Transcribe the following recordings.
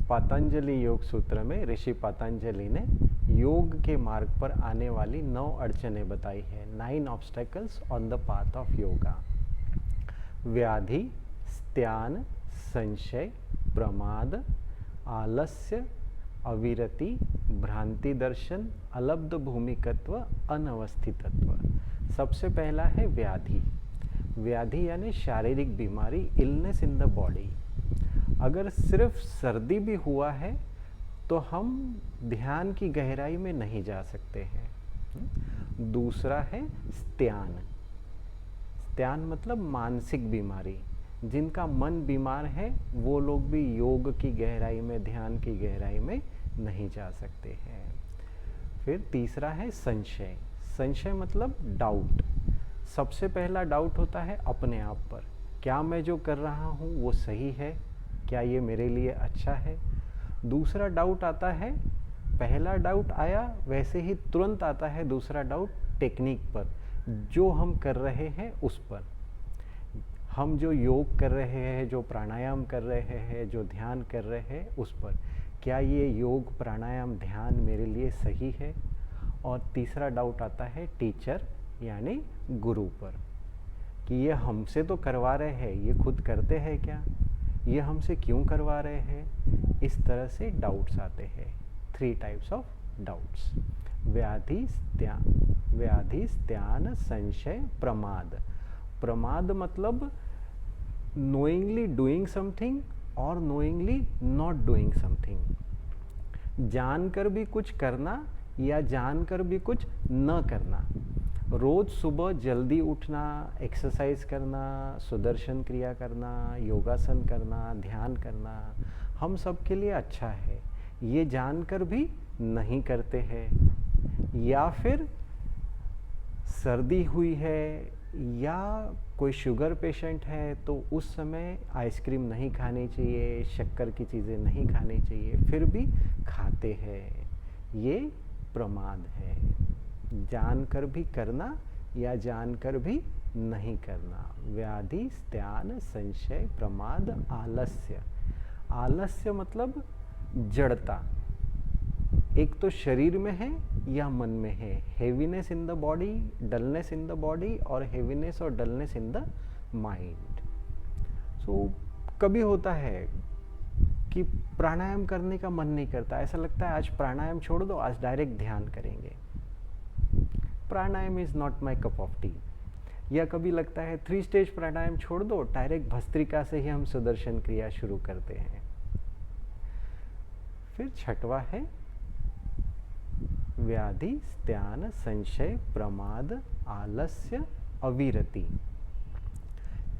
पतंजलि योग सूत्र में ऋषि पतंजलि ने योग के मार्ग पर आने वाली 9 अड़चनें बताई है। 9 obstacles on the path of yoga. व्याधि, स्त्यान, संशय, प्रमाद, आलस्य, अविरति, भ्रांति दर्शन, अलब्ध भूमिकत्व, अनवस्थितत्व। सबसे पहला है व्याधि। व्याधि यानी शारीरिक बीमारी, इलनेस इन द बॉडी। अगर सिर्फ सर्दी भी हुआ है तो हम ध्यान की गहराई में नहीं जा सकते हैं। दूसरा है स्त्यान। स्त्यान मतलब मानसिक बीमारी। जिनका मन बीमार है वो लोग भी योग की गहराई में, ध्यान की गहराई में नहीं जा सकते हैं। फिर तीसरा है संशय। संशय मतलब डाउट। सबसे पहला डाउट होता है अपने आप पर, क्या मैं जो कर रहा हूँ वो सही है, क्या ये मेरे लिए अच्छा है। दूसरा डाउट आता है, पहला डाउट आया वैसे ही तुरंत आता है दूसरा डाउट टेक्निक पर, जो हम कर रहे हैं उस पर। हम जो योग कर रहे हैं, जो प्राणायाम कर रहे हैं, जो ध्यान कर रहे हैं उस पर, क्या ये योग प्राणायाम ध्यान मेरे लिए सही है। और तीसरा डाउट आता है टीचर यानी गुरु पर, कि ये हमसे तो करवा रहे हैं, ये खुद करते हैं क्या, ये हमसे क्यों करवा रहे हैं। इस तरह से डाउट्स आते हैं। 3 टाइप्स ऑफ डाउट्स। व्याधि, स्त्यान, संशय, प्रमाद। प्रमाद मतलब नोइंगली डूइंग समथिंग और नोइंगली नॉट डूइंग समथिंग। जानकर भी कुछ करना या जानकर भी कुछ न करना। रोज सुबह जल्दी उठना, एक्सरसाइज करना, सुदर्शन क्रिया करना, योगासन करना, ध्यान करना हम सब के लिए अच्छा है, ये जानकर भी नहीं करते हैं। या फिर सर्दी हुई है या कोई शुगर पेशेंट है तो उस समय आइसक्रीम नहीं खानी चाहिए, शक्कर की चीज़ें नहीं खानी चाहिए, फिर भी खाते हैं, ये प्रमाद है। जानकर भी करना या जानकर भी नहीं करना। व्याधि, स्त्यान, संशय, प्रमाद, आलस्य। आलस्य मतलब जड़ता। एक तो शरीर में है या मन में है। Heaviness in the body, dullness in the body, और हेवीनेस और डलनेस इन द माइंड। सो कभी होता है कि प्राणायाम करने का मन नहीं करता, ऐसा लगता है आज प्राणायाम छोड़ दो, आज डायरेक्ट ध्यान करेंगे। Pranayama is not my cup of tea. या कभी लगता है 3 स्टेज प्राणायाम छोड़ दो, डायरेक्ट भस्त्रिका से ही हम सुदर्शन क्रिया शुरू करते हैं। फिर छठवा है व्याधि, स्त्यान, संशय, प्रमाद, आलस्य, अविरति।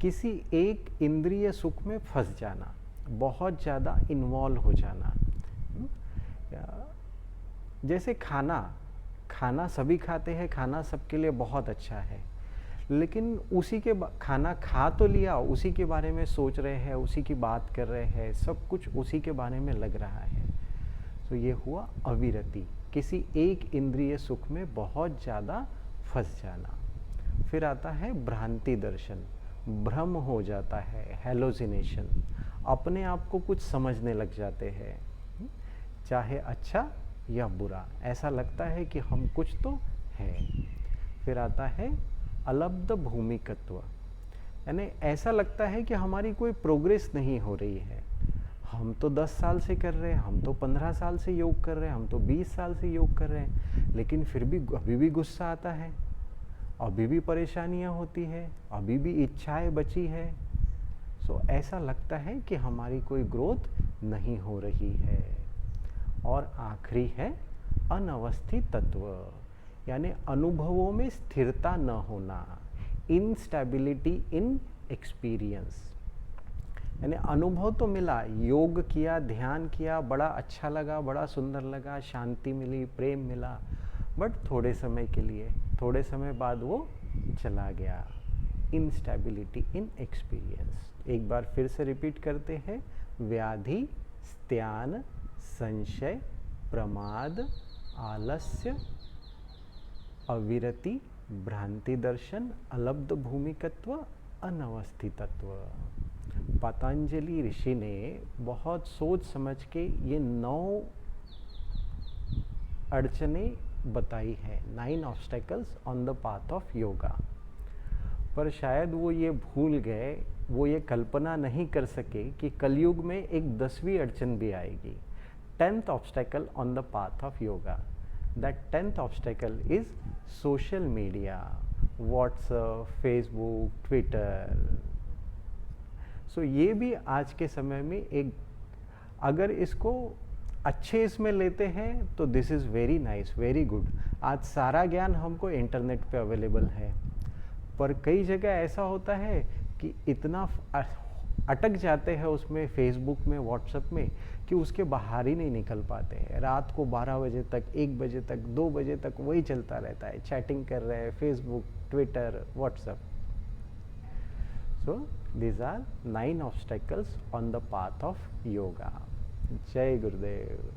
किसी एक इंद्रिय सुख में फंस जाना, बहुत ज़्यादा इन्वॉल्व हो जाना। जैसे खाना सभी खाते हैं, खाना सबके लिए बहुत अच्छा है, लेकिन उसी के खाना खा तो लिया, उसी के बारे में सोच रहे हैं, उसी की बात कर रहे हैं, सब कुछ उसी के बारे में लग रहा है। तो ये हुआ अविरति, किसी एक इंद्रिय सुख में बहुत ज़्यादा फंस जाना। फिर आता है भ्रांति दर्शन, भ्रम हो जाता है, हेलोसिनेशन, अपने आप को कुछ समझने लग जाते हैं, चाहे अच्छा या बुरा, ऐसा लगता है कि हम कुछ तो है। फिर आता है अलब्ध भूमिकत्व, यानी ऐसा लगता है कि हमारी कोई प्रोग्रेस नहीं हो रही है। हम तो 10 साल से कर रहे हैं, हम तो 15 साल से योग कर रहे हैं, हम तो 20 साल से योग कर रहे हैं, लेकिन फिर भी अभी भी गुस्सा आता है, अभी भी परेशानियां होती है, अभी भी इच्छाएं बची है। सो ऐसा लगता है कि हमारी कोई ग्रोथ नहीं हो रही है। और आखिरी है अनवस्थित तत्व, यानी अनुभवों में स्थिरता न होना, इनस्टेबिलिटी इन एक्सपीरियंस। यानी अनुभव तो मिला, योग किया, ध्यान किया, बड़ा अच्छा लगा, बड़ा सुंदर लगा, शांति मिली, प्रेम मिला, बट थोड़े समय के लिए, थोड़े समय बाद वो चला गया। Instability in experience. एक बार फिर से रिपीट करते हैं। व्याधि, स्त्यान, संशय, प्रमाद, आलस्य, अविरति, भ्रांति दर्शन, अलब्ध भूमिकत्व, अनवस्थितत्व। पतंजलि ऋषि ने बहुत सोच समझ के ये 9 अड़चनें बताई है, 9 obstacles on the path of yoga. पर शायद वो ये भूल गए, वो ये कल्पना नहीं कर सके कि कलयुग में एक 10वीं अड़चन भी आएगी, 10th obstacle on the path of yoga. That 10th obstacle is social media, WhatsApp, Facebook, Twitter. So ये भी आज के समय में एक, अगर इसको अच्छे इसमें लेते हैं तो this is very nice, very good. आज सारा ज्ञान हमको इंटरनेट पे अवेलेबल है, पर कई जगह ऐसा होता है कि इतना अटक जाते हैं उसमें, फेसबुक में, व्हाट्सएप में, कि उसके बाहर ही नहीं निकल पाते हैं। रात को 12 बजे तक, 1 बजे तक, 2 बजे तक वही चलता रहता है, चैटिंग कर रहे हैं, Facebook, Twitter, WhatsApp. So these are 9 obstacles on the path of yoga. Jai Gurudev.